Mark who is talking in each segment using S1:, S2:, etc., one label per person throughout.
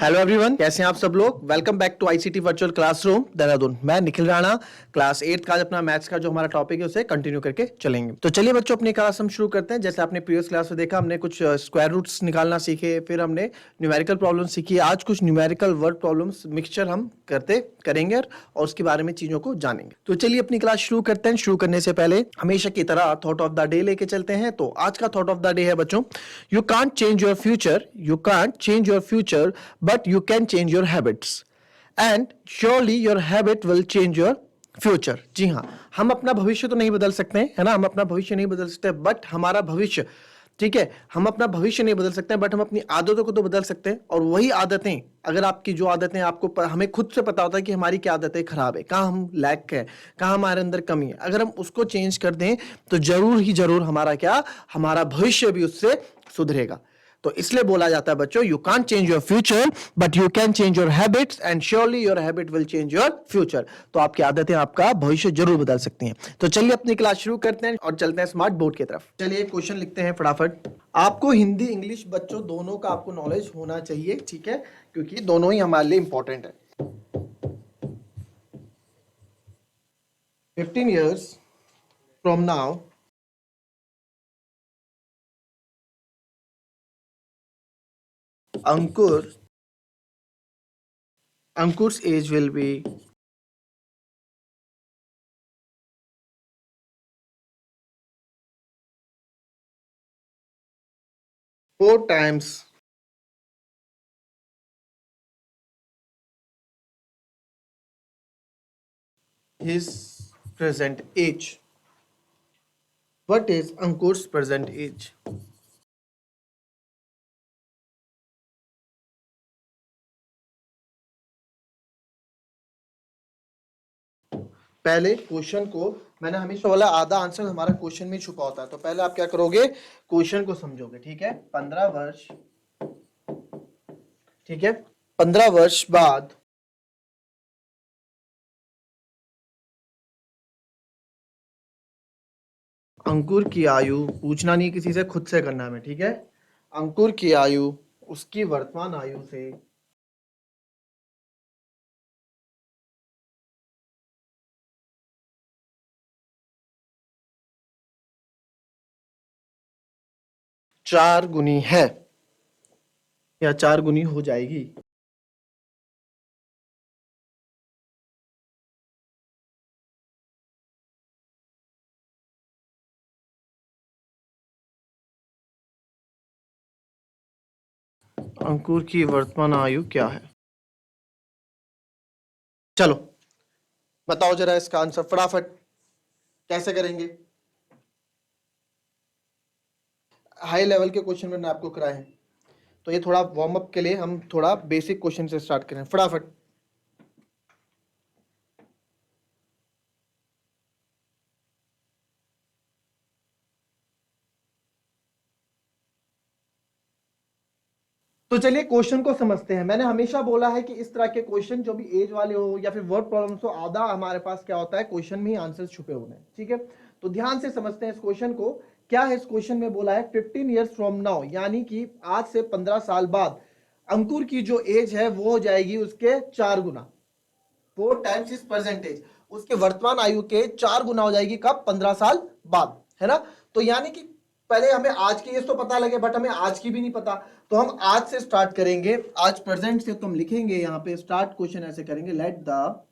S1: Hello everyone, कैसे हैं आप सब लोग। Welcome back to ICT virtual classroom Dehradun. मैं निखिल राणा, क्लास 8 का आज अपना मैथ्स का जो हमारा टॉपिक है उसे कंटिन्यू करके चलेंगे। तो चलिए बच्चों, अपनी क्लास हम शुरू करते हैं। जैसे आपने प्रीवियस क्लास में देखा, हमने कुछ स्क्वायर रूट्स निकालना सीखे, फिर हमने न्यूमेरिकल प्रॉब्लम सीखी। आज कुछ न्यूमेरिकल वर्ड प्रॉब्लम्स मिक्सचर हम करेंगे और उसके बारे में चीजों को जानेंगे। तो चलिए अपनी क्लास शुरू करते हैं। शुरू करने से पहले हमेशा की तरह थॉट ऑफ द डे लेके चलते हैं। तो आज का थॉट ऑफ द डे है बच्चों, you can't change your future, you can't change your future but you can change your habits and surely your habit will change your future. जी हाँ, हम अपना भविष्य तो नहीं बदल सकते हैं, है ना। हम अपना भविष्य नहीं बदल सकते, बट हमारा भविष्य, ठीक है, हम अपना भविष्य नहीं बदल सकते हैं, बट हम अपनी आदतों को तो बदल सकते हैं। और वही आदतें, अगर आपकी जो आदतें आपको हमें खुद से पता होता है कि हमारी क्या आदतें खराब है, कहाँ हम लैक है, कहाँ हमारे अंदर कमी है, अगर हम उसको चेंज कर दें तो जरूर ही जरूर हमारा भविष्य भी उससे सुधरेगा। तो इसलिए बोला जाता है बच्चों, you can't change your future but you can change your habits and surely your habit will change your future. तो आपकी आदतें आपका भविष्य जरूर बदल सकती हैं। तो चलिए अपनी क्लास शुरू करते हैं और चलते हैं स्मार्ट बोर्ड की तरफ। चलिए क्वेश्चन लिखते हैं फटाफट। आपको हिंदी इंग्लिश बच्चों दोनों का आपको नॉलेज होना चाहिए, ठीक है, क्योंकि दोनों ही हमारे लिए इंपॉर्टेंट है। 15 years from now, Ankur's age will be 4 times his present age. What is Ankur's present age? पहले क्वेश्चन को, मैंने हमेशा बोला आधा आंसर हमारा क्वेश्चन में छुपा होता है। तो पहले आप क्या करोगे, क्वेश्चन को समझोगे, ठीक है। 15 वर्ष, ठीक है, 15 वर्ष बाद अंकुर की आयु, पूछना नहीं किसी से, खुद से करना है, ठीक है। अंकुर की आयु उसकी वर्तमान आयु से 4 गुनी है या 4 गुनी हो जाएगी। अंकुर की वर्तमान आयु क्या है? चलो बताओ जरा इसका आंसर फटाफट, कैसे करेंगे। हाई लेवल के क्वेश्चन मैंने आपको कराए हैं, तो ये थोड़ा वार्म अप के लिए हम थोड़ा बेसिक क्वेश्चन से स्टार्ट करें फटाफट। तो चलिए क्वेश्चन को समझते हैं। मैंने हमेशा बोला है कि इस तरह के क्वेश्चन जो भी एज वाले हो या फिर वर्ड प्रॉब्लम्स हो, आधा हमारे पास क्या होता है, क्वेश्चन में ही आंसर छुपे हुए हैं, ठीक है। तो ध्यान से समझते हैं इस क्वेश्चन को। क्या है इस क्वेश्चन में बोला है, 15 ईयर्स फ्रॉम नाउ, यानी कि आज से 15 साल बाद अंकुर की जो एज है वो हो जाएगी उसके 4 गुना, 4 टाइम्स इज परसेंटेज, उसके वर्तमान आयु के 4 गुना हो जाएगी। कब? 15 साल बाद, है ना। तो यानी कि पहले हमें आज की एज तो पता लगे, बट हमें आज की भी नहीं पता। तो हम आज से स्टार्ट करेंगे, आज प्रेजेंट से तुम लिखेंगे यहां पे स्टार्ट क्वेश्चन ऐसे करेंगे, let the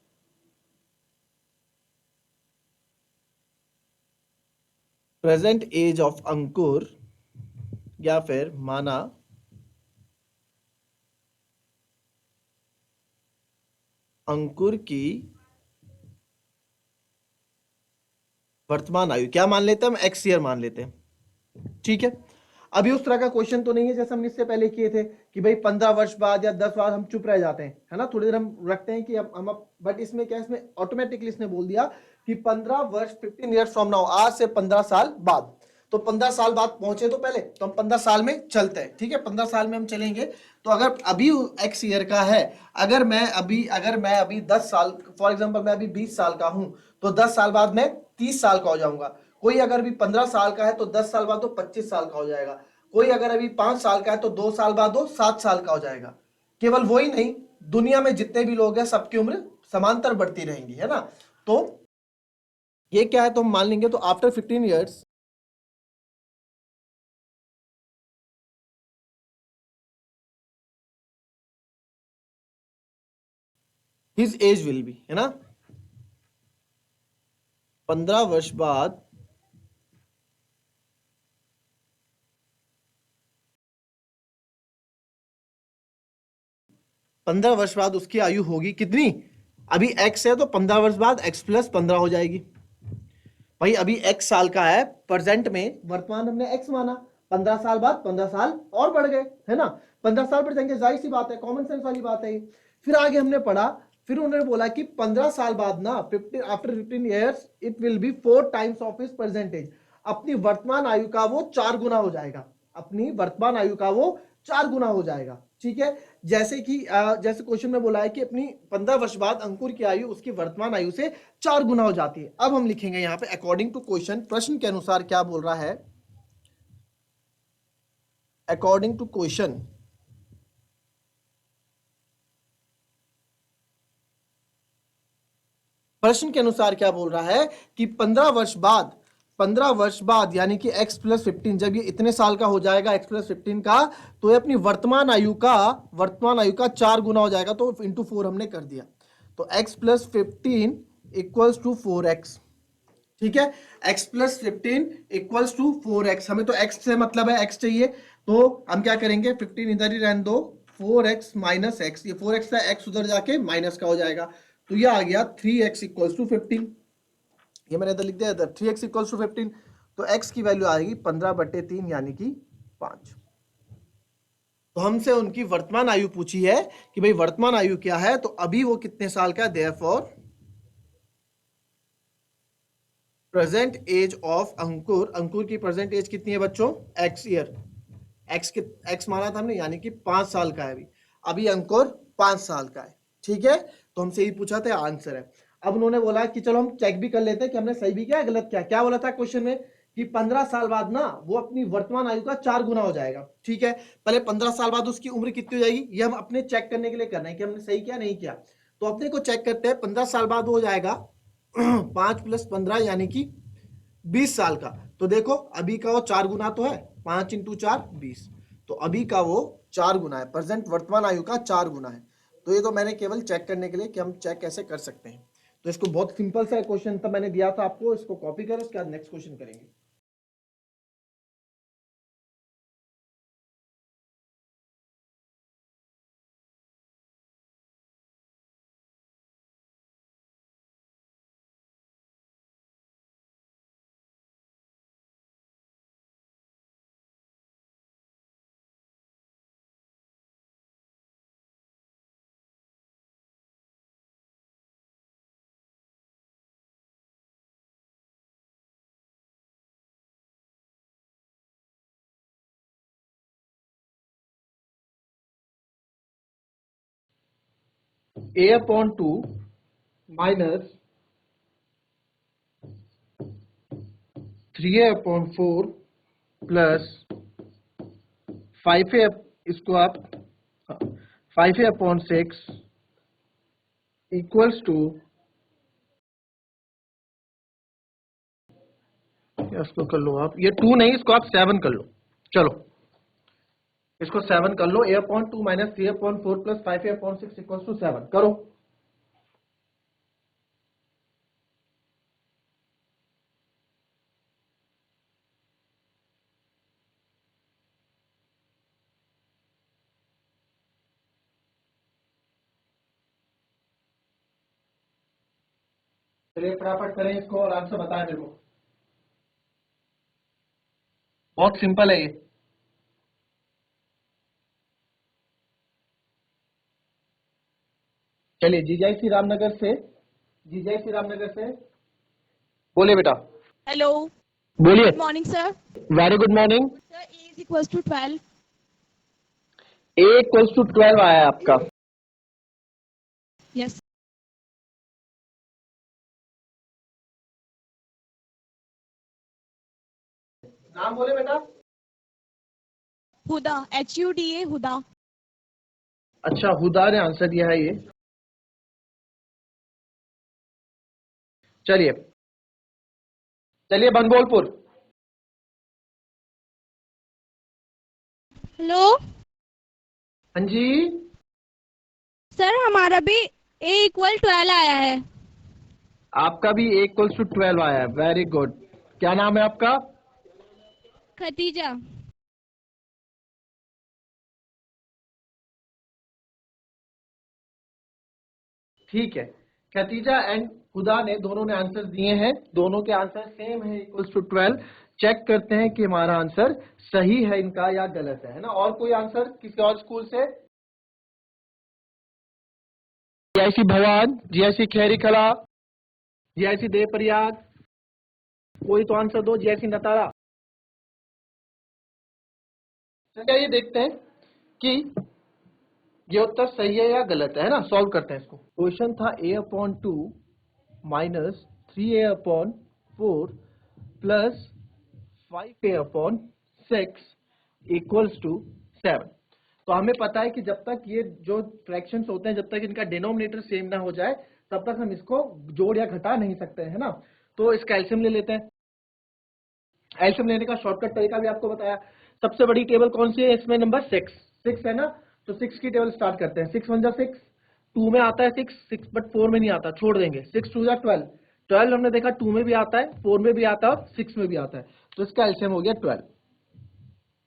S1: present age of Ankur, या फिर माना अंकुर की वर्तमान आयु, क्या मान लेते हैं हम, एक्स ईयर मान लेते हैं, ठीक है। अभी उस तरह का क्वेश्चन तो नहीं है जैसे हमने इससे पहले किए थे कि भाई 15 वर्ष बाद या 10 बाद हम चुप रह जाते हैं, है ना, थोड़ी देर हम रखते हैं कि हम बट इसमें क्या, इसमें ऑटोमेटिकली इसने बोल दिया कि 15 वर्ष, 15 ईयर्स फ्रॉम नाउ, आज से 15 साल बाद। तो 15 साल बाद पहुंचे तो पहले तो हम 15 साल में चलते हैं, ठीक है, 15 साल में हम चलेंगे। तो अगर अभी एक्स ईयर का है, अगर मैं अभी 10 साल, फॉर एग्जांपल मैं अभी 20 साल का हूं, तो 10 साल बाद मैं 30 साल का हो जाऊंगा। कोई अगर भी 15 साल का है तो 10 साल बाद तो 25 साल का हो जाएगा। कोई अगर अभी 5 साल का है तो 2 साल बाद वो 7 साल का हो जाएगा, केवल वो ही नहीं, दुनिया में जितने भी लोग हैं सबकी उम्र समांतर बढ़ती रहेंगी, है ना। तो ये क्या है, तो हम मान लेंगे, तो after 15 years his age will be, है ना, 15 वर्ष बाद 15 वर्ष बाद उसकी आयु होगी कितनी, अभी x है तो 15 वर्ष बाद x प्लस 15 हो जाएगी। भाई अभी x साल का है, प्रेजेंट में वर्तमान हमने x माना, 15 साल बाद 15 साल और बढ़ गए, है ना, 15 साल बढ़ जाएंगे, जाहिर सी बात है, कॉमन सेंस वाली बात है ये। फिर आगे हमने पढ़ा, फिर उन्होंने बोला कि 15 साल बाद ना 15 after 15 years it will be 4 times of his percentage, अपनी वर्तमान आयु का वो 4 गुना हो जाएगा, अपनी वर्तमान आयु का वो 4 गुना हो जाएगा, ठीक है। जैसे कि जैसे क्वेश्चन में बोला है कि अपनी 15 वर्ष बाद अंकुर की आयु उसकी वर्तमान आयु से 4 गुना हो जाती है। अब हम लिखेंगे यहां पे अकॉर्डिंग टू क्वेश्चन, प्रश्न के अनुसार क्या बोल रहा है, अकॉर्डिंग टू क्वेश्चन प्रश्न के अनुसार क्या बोल रहा है कि 15 वर्ष बाद यानी कि x प्लस 15, जब ये इतने साल का हो जाएगा x प्लस 15 का, तो ये अपनी वर्तमान आयु का 4 गुना हो जाएगा, तो इंटू 4 हमने कर दिया, तो x plus 15 equals to 4x, ठीक है, x plus 15 equals to 4x, हमें तो x से मतलब है, x चाहिए, तो हम क्या करेंगे, 15 इधर ही रहने दो, 4x माइनस एक्स, ये 4x का x उधर जाके माइनस का हो जाएगा, तो ये आ गया 3x इक्वल्स टू 15, ये मैंने इधर लिख दिया इधर 3x इक्वल्स टू 15, तो x की वैल्यू आएगी 15/3 यानी कि 5। तो हमसे उनकी वर्तमान आयु पूछी है कि भाई वर्तमान आयु क्या है, तो अभी वो कितने साल का है, देयरफॉर प्रेजेंट एज ऑफ अंकुर, अंकुर की प्रेजेंट एज कितनी है बच्चों, x ईयर, x माना था हमने, यानी कि 5 साल का है अभी, अभी अंकुर 5 साल का है, ठीक है, तो हमसे यही पूछा था, आंसर है। अब उन्होंने बोला कि चलो हम चेक भी कर लेते हैं कि हमने सही भी किया गलत क्या, क्या बोला था क्वेश्चन में कि 15 साल बाद ना वो अपनी वर्तमान आयु का 4 गुना हो जाएगा, ठीक है, पहले 15 साल बाद उसकी उम्र कितनी हो जाएगी, ये हम अपने चेक करने के लिए करना है कि हमने सही किया नहीं किया, तो अपने को चेक करते हैं, 15 साल बाद हो जाएगा 5 प्लस 15 यानी कि 20 साल का, तो देखो अभी का वो 4 गुना तो है, 5 इंटू 4 20, तो अभी का वो 4 गुना है, प्रेजेंट वर्तमान आयु का 4 गुना है, तो ये तो मैंने केवल चेक करने के लिए कि हम चेक कैसे कर सकते हैं, तो इसको बहुत सिंपल सा क्वेश्चन था, मैंने दिया था आपको, इसको कॉपी करो, उसके बाद नेक्स्ट क्वेश्चन करेंगे। a/2 minus 3a/4 plus 5a, इसको आप 5a/6 इक्वल्स टू, इसको कर लो आप, ये 2 नहीं, इसको आप 7 कर लो, चलो इसको 7 कर लो, a/2 minus 3a/4 plus 5a/6 equals to 7 करो, चलिए फटाफट करें इसको और आंसर बताएं मेरे को, बहुत सिंपल है ये। चलिए जीजाई श्री रामनगर से, जीजाई श्री रामनगर से बोलिए बेटा,
S2: Hello.
S1: बोलिए,
S2: Good morning, sir.
S1: Very good morning.
S2: Sir, A is equals to 12.
S1: A equals to 12 आया है आपका,
S2: Yes.
S1: नाम बोले बेटा,
S2: Huda. Huda.
S1: अच्छा, हुदा ने आंसर दिया है ये। चलिए चलिए, बनबोलपुर।
S2: हेलो
S1: हाँ जी।
S2: सर, हमारा भी A इक्वल 12 आया है।
S1: आपका भी ए इक्वल्स टू 12 आया है, वेरी गुड। क्या नाम है आपका?
S2: खतीजा।
S1: ठीक है। खतीजा एंड खुदा ने दोनों ने आंसर दिए हैं, दोनों के आंसर सेम है, इक्वल्स टू 12। चेक करते हैं कि हमारा आंसर सही है इनका या गलत है ना। और कोई आंसर किसी और स्कूल से? जीआईसी भवान, जीआईसी खैरी कला, जीआईसी देवप्रयाग, कोई तो आंसर दो। जीआईसी नतारा। चलिए ये देखते हैं कि ये उत्तर सही है या गलत है ना। सॉल्व करते हैं इसको। क्वेश्चन था a/2 minus 3a/4 plus 5a/6 equals to 7। तो हमें पता है कि जब तक ये जो फ्रैक्शंस होते हैं, जब तक इनका डिनोमिनेटर सेम ना हो जाए, तब तक हम इसको जोड़ या घटा नहीं सकते हैं ना। तो इसका एलसीएम ले लेते हैं। एलसीएम लेने का शॉर्टकट तरीका भी आपको बताया। सबसे बड़ी टेबल कौन सी है इसमें? नंबर 6। 6 है ना, तो 6 की टेबल स्टार्ट करते हैं। 6 1 जा 6, 2 में आता है 6 6 बट 4 में नहीं आता, छोड़ देंगे। 6 2 जा 12, 12 हमने देखा 2 में भी आता है, 4 में भी आता है और 6 में भी आता है। तो इसका एलसीएम हो गया 12।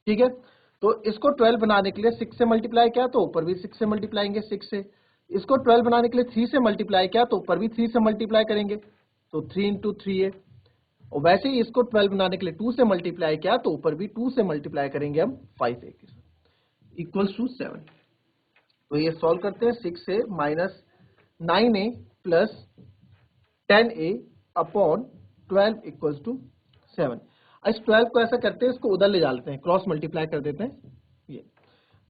S1: ठीक है। तो इसको 12 बनाने के लिए 6 से मल्टीप्लाई किया तो ऊपर भी 6 से मल्टीप्लाइंगे 6 से। इसको 12 बनाने के लिए 3 से मल्टीप्लाई किया तो ऊपर भी 3 से मल्टीप्लाई करेंगे, तो 3 इंटू 3 है। और वैसे ही इसको 12 बनाने के लिए 2 से मल्टीप्लाई किया तो ऊपर भी 2 से मल्टीप्लाई करेंगे हम 5a के साथ, इक्वल्स टू 7। तो ये सॉल्व करते हैं। 6 से minus 9a plus 10a upon 12 equals to 7। इस 12 को ऐसा करते हैं, इसको उधर ले जाते हैं, क्रॉस मल्टीप्लाई कर देते हैं ये।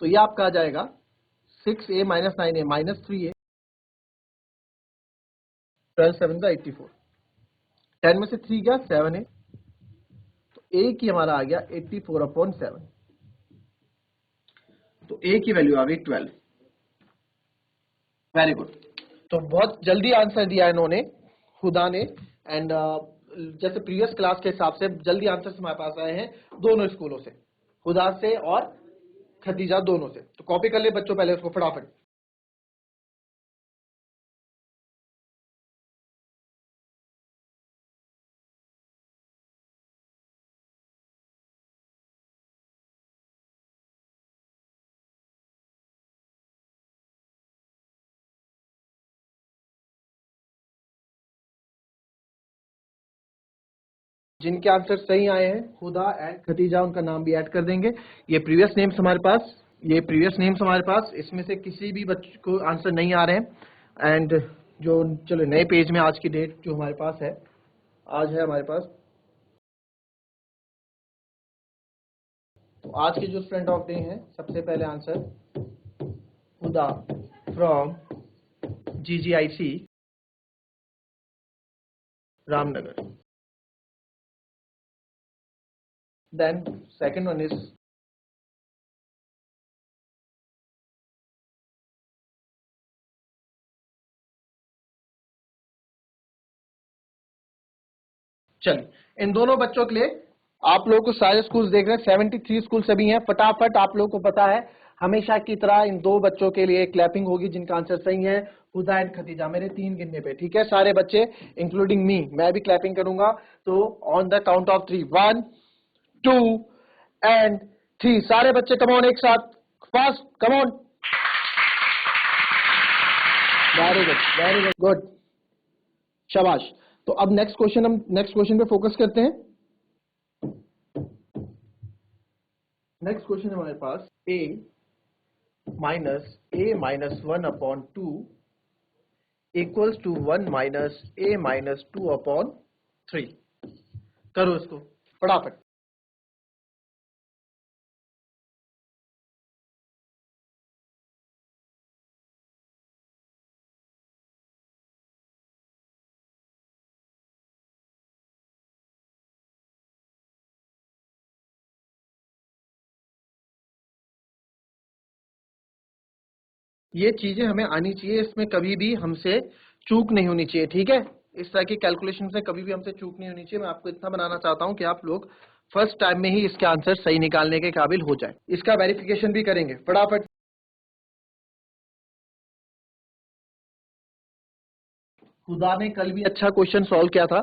S1: तो ये आपका आ जाएगा 6a minus 9a minus 3a, 12 7 का 84, 10 में से 3 गया 7a, तो a की हमारा आ गया 84/7। तो a की वैल्यू आ गई 12। Very good. तो बहुत जल्दी आंसर दिया इन्होंने, खुदा ने। एंड जैसे प्रीवियस क्लास के हिसाब से जल्दी आंसर हमारे पास आए हैं दोनों स्कूलों से, खुदा से और खतीजा, दोनों से। तो कॉपी कर ले बच्चों पहले उसको फटाफट। जिनके आंसर सही आए हैं खुदा एंड खतीजा, उनका नाम भी ऐड कर देंगे। ये प्रीवियस नेम्स हमारे पास, ये प्रीवियस नेम्स हमारे पास, इसमें से किसी भी बच्चे को आंसर नहीं आ रहे हैं। एंड जो चलो नए पेज में आज की डेट जो हमारे पास है, आज है हमारे पास, तो आज के जो स्टूडेंट ऑफ डे हैं, सबसे पहले आंसर खुदा from GGIC Ramnagar. Then second one is, चलिए इन दोनों बच्चों के लिए, आप लोगों को सारे स्कूल देख रहे हैं, 73 स्कूल सभी हैं। फटाफट आप लोगों को पता है, हमेशा की तरह इन दो बच्चों के लिए क्लैपिंग होगी जिनका आंसर सही है, हुदा एंड खतीजा, मेरे 3 गिनने पे। ठीक है सारे बच्चे इंक्लूडिंग मी, मैं भी क्लैपिंग करूंगा। तो on the count of 3, 1 2 and 3, सारे बच्चे कम ऑन एक साथ, fast come on. Very good, very good, good, शाबाश। तो अब नेक्स्ट क्वेश्चन, हम नेक्स्ट क्वेश्चन पे फोकस करते हैं। नेक्स्ट क्वेश्चन है हमारे पास, a-1/2 इक्वल्स टू 1 - a-2/3। करो इसको फटाफट। ये चीजें हमें आनी चाहिए, इसमें कभी भी हमसे चूक नहीं होनी चाहिए, ठीक है। इस तरह की कैलकुलेशन से कभी भी हमसे चूक नहीं होनी चाहिए। मैं आपको इतना बनाना चाहता हूं कि आप लोग फर्स्ट टाइम में ही इसके आंसर सही निकालने के काबिल हो जाए। इसका वेरिफिकेशन भी करेंगे फटाफट। हुदा ने कल भी अच्छा क्वेश्चन सॉल्व किया था,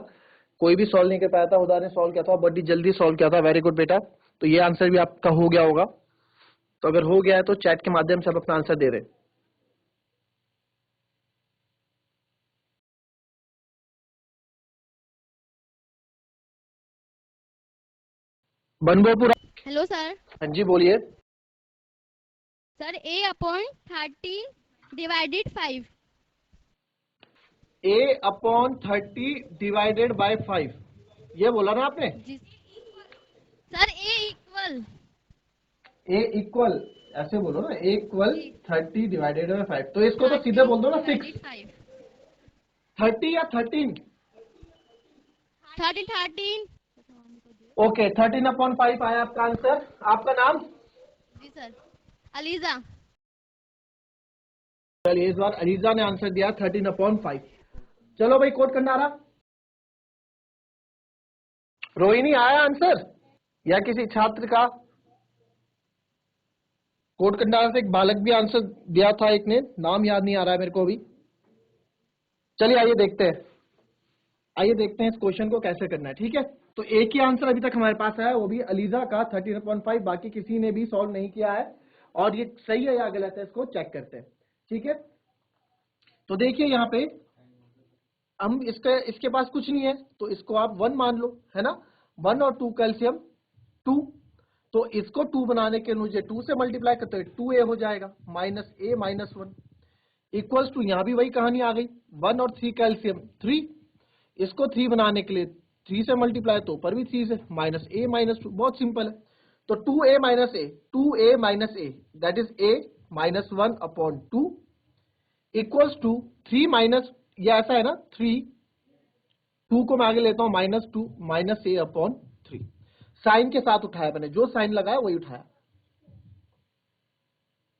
S1: कोई भी सॉल्व नहीं कर पाया था, हुदा ने सॉल्व किया था, बड़ी जल्दी सॉल्व किया था। वेरी गुड बेटा। तो ये आंसर भी आपका हो गया होगा। तो अगर हो गया है तो चैट के माध्यम से आप अपना आंसर दे दें। बनबोपुरा।
S2: Hello sir.
S1: हाँ जी बोलिए।
S2: Sir a upon 30 divided 5।
S1: A upon 30 divided by 5, ये बोला ना आपने।
S2: जी sir, a equal.
S1: A equal, ऐसे बोलो ना, ए इक्वल
S2: जी
S1: 30 डिवाइडेड बाय 5। तो इसको तो सीधे
S2: 30
S1: बोल दो ना 6।
S2: डिवाइडेड 5।
S1: 30 या 13?
S2: 13।
S1: ओके, 13 अपॉन 5 आया आपका आंसर। आपका नाम?
S2: जी सर, अलीजा।
S1: चलिए, इस बार अलीजा ने आंसर दिया 13 अपॉन 5। चलो भाई, कोड करना रहा। रोहिणी आया आंसर या किसी छात्र का? कोड कंडारा से एक बालक भी आंसर दिया था, एक ने, नाम याद नहीं आ रहा है मेरे को अभी। चलिए आइए देखते हैं, आइए देखते हैं इस क्वेश्चन को कैसे करना है, ठीक है। तो एक ही आंसर अभी तक हमारे पास आया, वो भी अलीजा का 13.5। बाकी किसी ने भी सॉल्व नहीं किया है, और ये सही है या गलत है इसको चेक करते हैं, ठीक है। तो देखिए यहाँ पे हम इसके पास कुछ नहीं है, तो इसको आप 1 मान लो, है ना। 1 और 2 कैल्शियम 2। तो इसको 2 बनाने के मुझे 2 से मल्टीप्लाई करते हैं, 2a हो जाएगा, minus a minus 1 equals to, यहां भी वही कहानी आ गई। 1 और 3 कैल्शियम 3। इसको 3 बनाने के लिए 3 से मल्टीप्लाई, तो ऊपर भी 3 से, माइनस a माइनस 2। बहुत सिंपल है। तो 2a minus a, 2a minus a, that is a minus 1 upon 2 equals to 3 minus, ये ऐसा है ना, 3, 2 को मैं आगे लेता हूं, minus 2 minus a upon 3। Sign के साथ उठाया मैंने, जो साइन लगाया वही उठाया,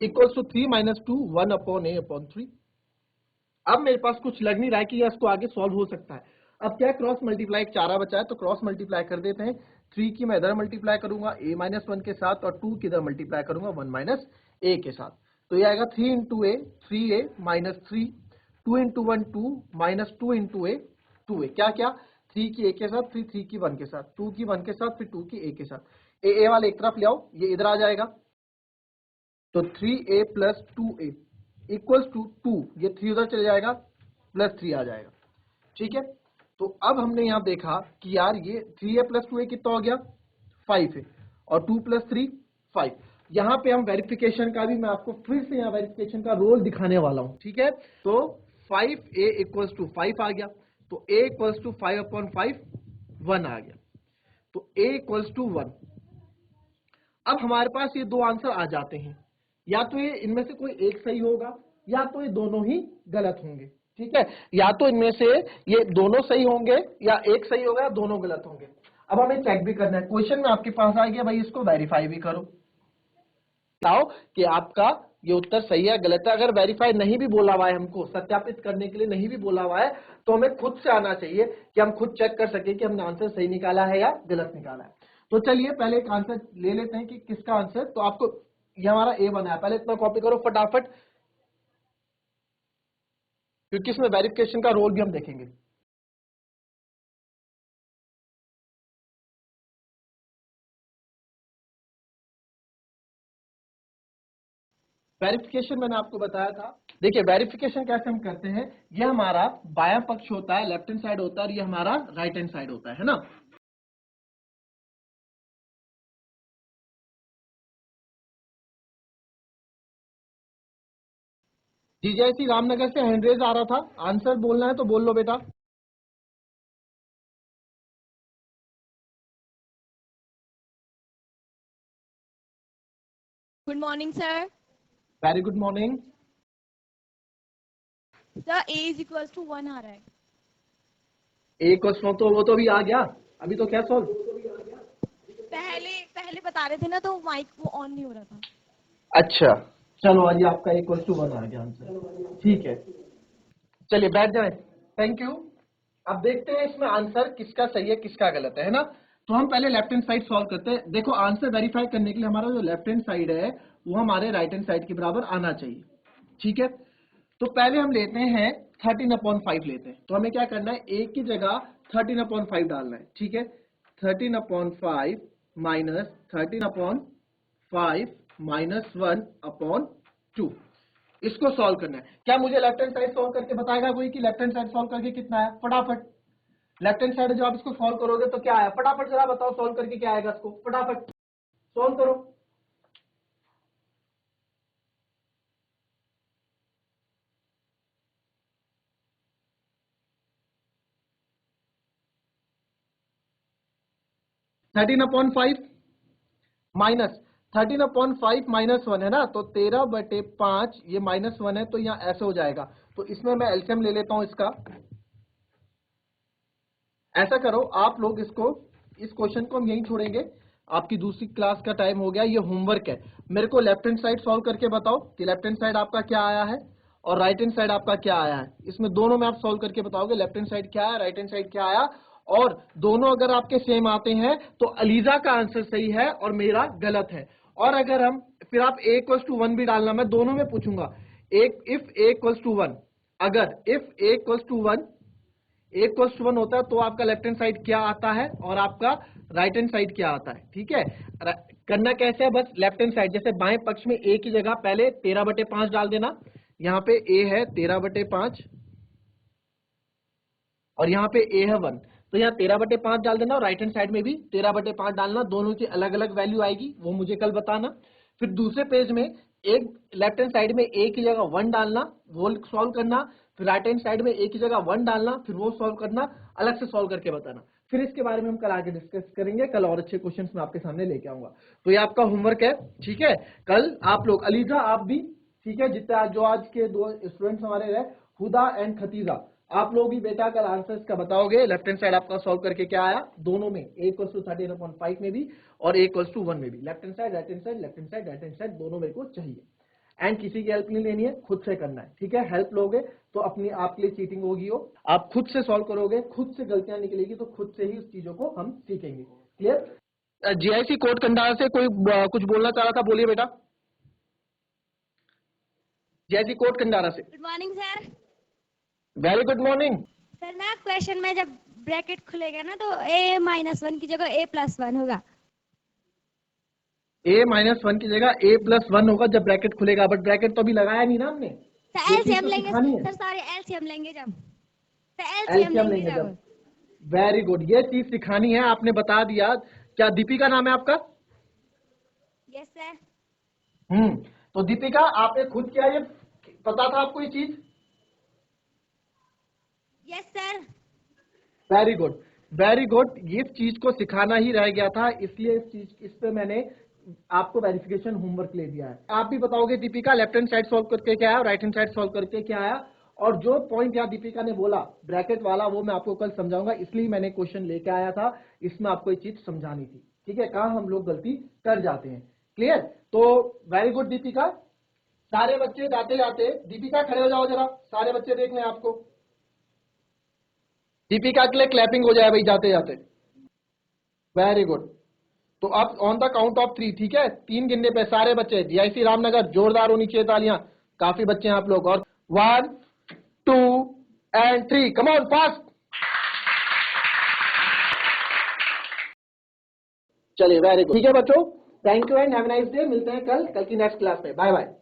S1: equals to 3 minus 2 1 upon a upon 3। अब मेरे पास कुछ लग नहीं रहा है कि ये इसको आगे सॉल्व हो सकता है। अब क्या, क्रॉस मल्टीप्लाई, चारा बचा है तो क्रॉस मल्टीप्लाई कर देते हैं। 3 की मैं इधर मल्टीप्लाई करूंगा a माइनस 1 के साथ, और 2 की इधर मल्टीप्लाई करूंगा 1 माइनस a के साथ। तो ये आएगा 3 into a, 3a minus 3, 2 into 1 2 minus 2 into a 2a। क्या क्या, 3 की a के साथ, फिर 3 की 1 के साथ, 2 की 1 के साथ, फिर 2 की a के साथ। ए वाले एक तरफ ले आओ, ये इधर आ जाएगा। तो 3a plus 2a equals to 2, ये 3 उधर चले जाएगा, प्लस 3 आ जाएगा, ठीक है। तो अब हमने यहां देखा कि यार ये 3a प्लस 2a कितना हो गया, 5 है, और 2 प्लस 3 5। यहां पे हम वेरिफिकेशन का भी, मैं आपको फिर से यहाँ वेरिफिकेशन का रोल दिखाने वाला हूं, ठीक है। तो 5a इक्वल्स टू 5 आ गया, तो a इक्वल्स टू 5 अपॉन 5 1 आ गया, तो a इक्वल्स टू 1। अब हमारे पास ये दो आंसर आ जाते हैं, या तो ये इनमें से कोई एक सही होगा, या तो ये दोनों ही गलत होंगे, ठीक है। या तो इनमें से ये दोनों सही होंगे, या एक सही होगा, या दोनों गलत होंगे। अब हमें चेक भी करना है, क्वेश्चन में आपके पास आ गया, भाई इसको वेरीफाई भी करो, बताओ कि आपका ये उत्तर सही है गलत है। अगर वेरीफाई नहीं भी बोला हुआ है, हमको सत्यापित करने के लिए नहीं भी बोला हुआ है, तो हमें खुद से आना चाहिए कि हम खुद चेक कर सके कि हमने आंसर सही निकाला है या गलत निकाला है। तो चलिए पहले एक आंसर ले लेते हैं कि किसका आंसर। तो आपको, ये हमारा ए बना है, पहले इतना कॉपी करो फटाफट, क्योंकि इसमें वेरिफिकेशन का रोल भी हम देखेंगे। वेरिफिकेशन मैंने आपको बताया था। देखिए वेरिफिकेशन कैसे हम करते हैं, ये हमारा बायां पक्ष होता है, लेफ्ट हैंड साइड होता है, और ये हमारा राइट हैंड साइड होता है ना। जी जैसी रामनगर से हैंडरेज आ रहा था, आंसर बोलना है तो बोल लो बेटा।
S2: Good morning sir.
S1: Very good morning.
S2: Sir a is equal to 1 आ रहा है।
S1: एक क्वेश्चन तो वो तो भी आ गया, अभी तो क्या सॉल्व।
S2: पहले पहले बता रहे थे ना, तो माइक वो ऑन नहीं हो रहा था।
S1: अच्छा चलो आज आपका =1 आ गया आंसर, ठीक है। चलिए बैठ जाए, थैंक यू। अब देखते हैं इसमें आंसर किसका सही है किसका गलत है ना। तो हम पहले लेफ्ट हैंड साइड सॉल्व करते हैं। देखो आंसर वेरीफाई करने के लिए हमारा जो लेफ्ट हैंड साइड है वो हमारे राइट हैंड साइड के बराबर आना चाहिए, ठीक है। तो पहले हम लेते हैं 13/5 लेते हैं। तो हमें क्या करना है, a की जगह 13/5 डालना है, ठीक है। 13/5 माइनस 13/5 माइनस 1/2, इसको सॉल्व करना है। क्या मुझे लेफ्ट हैंड साइड सॉल्व करके बताएगा कोई कि लेफ्ट हैंड साइड सॉल्व करके कितना है? फटाफट लेफ्ट हैंड साइड जब आप इसको सॉल्व करोगे तो क्या आया, फटाफट जरा बताओ सॉल्व करके क्या आएगा, इसको फटाफट सॉल्व करो। माइनस 13/5 -1 है ना, तो 13/5 ये -1 है, तो यहाँ ऐसे हो जाएगा। तो इसमें मैं एलसीएम ले लेता हूं इसका। ऐसा करो आप लोग इसको, इस क्वेश्चन को हम यहीं छोड़ेंगे, आपकी दूसरी क्लास का टाइम हो गया, ये होमवर्क है। मेरे को लेफ्ट हैंड साइड सॉल्व करके बताओ कि लेफ्ट हैंड साइड आपका क्या आया है और राइट हैंड साइड आपका क्या आया है। इसमें दोनों में आप सॉल्व करके बताओगे लेफ्ट हैंड साइड क्या है, राइट हैंड साइड क्या आया। और दोनों अगर आपके सेम आते हैं तो अलीजा का आंसर सही है और मेरा गलत है। और अगर हम फिर आप a=1 भी डालना, मैं दोनों में पूछूंगा। एक इफ a=1, अगर इफ a=1 होता है तो आपका लेफ्ट हैंड साइड क्या आता है और आपका राइट हैंड साइड क्या आता है, ठीक है। करना कैसे है, बस लेफ्ट हैंड साइड जैसे बाएं पक्ष में a की जगह पहले 13/5 डाल देना। यहाँ पे a है 13/5 और यहाँ पे a है 1, तो यहाँ 13/5 डाल देना और राइट हैंड साइड में भी 13/5 डालना। दोनों की अलग अलग वैल्यू आएगी, वो मुझे कल बताना। फिर दूसरे पेज में एक लेफ्ट हैंड साइड में a की जगह 1 डालना, वो सॉल्व करना। फिर राइट हैंड साइड में a की जगह 1 डालना, फिर वो सॉल्व करना, अलग से सॉल्व करके बताना। फिर इसके बारे में हम कल आगे डिस्कस करेंगे, कल और अच्छे क्वेश्चंस मैं आपके सामने लेके आऊंगा। तो ये आपका होमवर्क है, ठीक है। कल आप लोग, अलीजा आप भी, ठीक है, जितना जो आज के 2 स्टूडेंट्स हमारे रहे, हुदा एंड खतीजा, आप लोग भी बेटा कल आंसर्स का बताओगे लेफ्ट हैंड साइड आपका सॉल्व करके क्या आया। दोनों में a=13/5 में भी और a=1 में भी, left hand side right hand side, left hand side right hand side, दोनों मेरे को चाहिए। एंड किसी की हेल्प नहीं लेनी है, खुद से करना है, ठीक है। हेल्प लोगे तो अपनी आपके लिए चीटिंग होगी, हो आप खुद से सॉल्व करोगे, खुद से गलतियां निकलेगी, तो खुद से ही उस चीजों को हम सीखेंगे। क्लियर। जीआईसी कोड कंडार से कोई कुछ बोलना चाह रहा था, बोलिए बेटा। जीआईसी कोड कंडारा से।
S2: Good morning sir.
S1: Very good morning.
S2: Sir ना क्वेश्चन में जब ब्रैकेट खुलेगा ना तो a-1 की जगह a+1 होगा।
S1: a-1 की जगह a+1 होगा जब ब्रैकेट खुलेगा, बट ब्रैकेट तो अभी लगाया नहीं ना हमने।
S2: सर
S1: ये चीज
S2: एलसीएम
S1: तो
S2: लेंगे
S1: सिखानी है।
S2: सर, सारे एलसीएम लेंगे जब, सर एलसीएम
S1: एलसीएम
S2: लेंगे
S1: लेंगे
S2: जब।
S1: जब। वेरी गुड, ये चीज सिखानी है, आपने बता दिया। क्या दीपिका नाम है आपका?
S2: Yes sir.
S1: तो दीपिका आपने खुद किया, ये पता था आपको ये चीज?
S2: Yes sir.
S1: Very good, very good. इस चीज को सिखाना ही रह गया था, इसलिए इस पे मैंने आपको वेरिफिकेशन होमवर्क ले दिया है। आप भी बताओगे Deepika left hand side solve करके क्या आया, राइट हैंड साइड सॉल्व करके क्या आया। और जो पॉइंट यहाँ दीपिका ने बोला ब्रैकेट वाला, वो मैं आपको कल समझाऊंगा, इसलिए मैंने क्वेश्चन लेके आया था। इसमें आपको ये चीज समझानी थी, ठीक है, कहाँ हम लोग गलती कर जाते हैं। क्लियर। तो वेरी गुड दीपिका। सारे बच्चे जाते जाते, दीपिका खड़े हो जाओ जरा, सारे बच्चे देख लें आपको। दीपिका के लिए क्लैपिंग हो जाए भाई जाते जाते। Very good. तो अब ऑन द काउंट ऑफ 3, ठीक है, 3 गिनने पे सारे बच्चे, जीआईसी रामनगर जोरदार होनी चाहिए तालियां, काफी बच्चे हैं आप लोग। और 1 2 एंड 3, कम ऑन फास्ट। चलिए वेरी गुड, ठीक है बच्चों, thank you and have a nice day. मिलते हैं कल की नेक्स्ट क्लास में, बाय बाय।